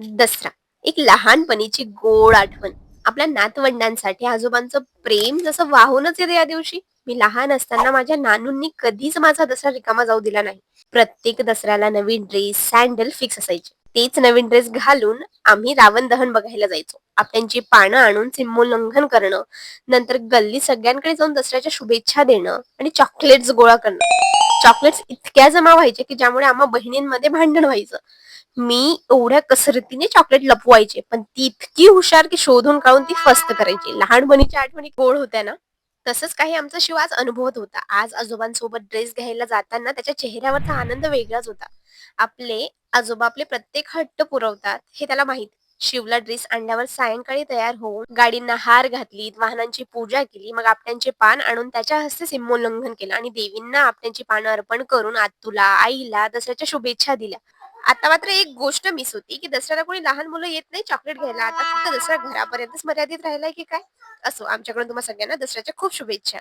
दसरा एक लहानपणीची गोड आठवण. आपल्या नातवंडांसाठी आजोबांचं प्रेम जसं वाहूनच येते या दिवशी. मी लहान असताना माझ्या नानूंनी कधीच माझा दसरा रिकामा जाऊ दिला नाही. प्रत्येक दसऱ्याला नवीन ड्रेस, सँडल फिक्स असायचे. तेच नवीन ड्रेस घालून आम्ही रावण दहन बघायला जायचो. आपट्यांची पानं आणून सीमोल्लंघन करणं, नंतर गल्ली सगळ्यांकडे जाऊन दसऱ्याच्या शुभेच्छा देणं आणि चॉकलेट्स गोळा करणं. चॉकलेट्स इतक्या जमा व्हायचे की ज्यामुळे आम्हा बहिणींमध्ये भांडण व्हायचं. मी एवढ्या कसरतीने चॉकलेट लपवायचे, पण ती इतकी हुशार की शोधून काढून ती फस्त करायची. लहानपणीच्या आठवणी गोड होत्या ना. तसंच काही आमचा शिव आज अनुभवत होता. आज आजोबांसोबत ड्रेस घ्यायला जाताना त्याच्या चेहऱ्यावरचा आनंद वेगळाच होता. आपले आजोबा आपले प्रत्येक हट्ट पुरवतात हे त्याला माहित. शिवला ड्रेस आणल्यावर सायंकाळी तयार होऊन गाडींना हार घातलीत, वाहनांची पूजा केली, मग आपट्यांचे पान आणून त्याच्या हस्ते सीमोल्लंघन केलं आणि देवींना आपट्यांची पानं अर्पण करून आत्तूला, आईला दसऱ्याच्या शुभेच्छा दिल्या. आता मात्र एक गोष्ट मिस होती, की दसऱ्याला कोणी लहान मुलं येत नाही चॉकलेट घ्यायला. आता फक्त दसरा घरापर्यंतच मर्यादित राहिलाय की काय? असो, आमच्याकडून तुम्हा सगळ्यांना दसऱ्याच्या खूप शुभेच्छा.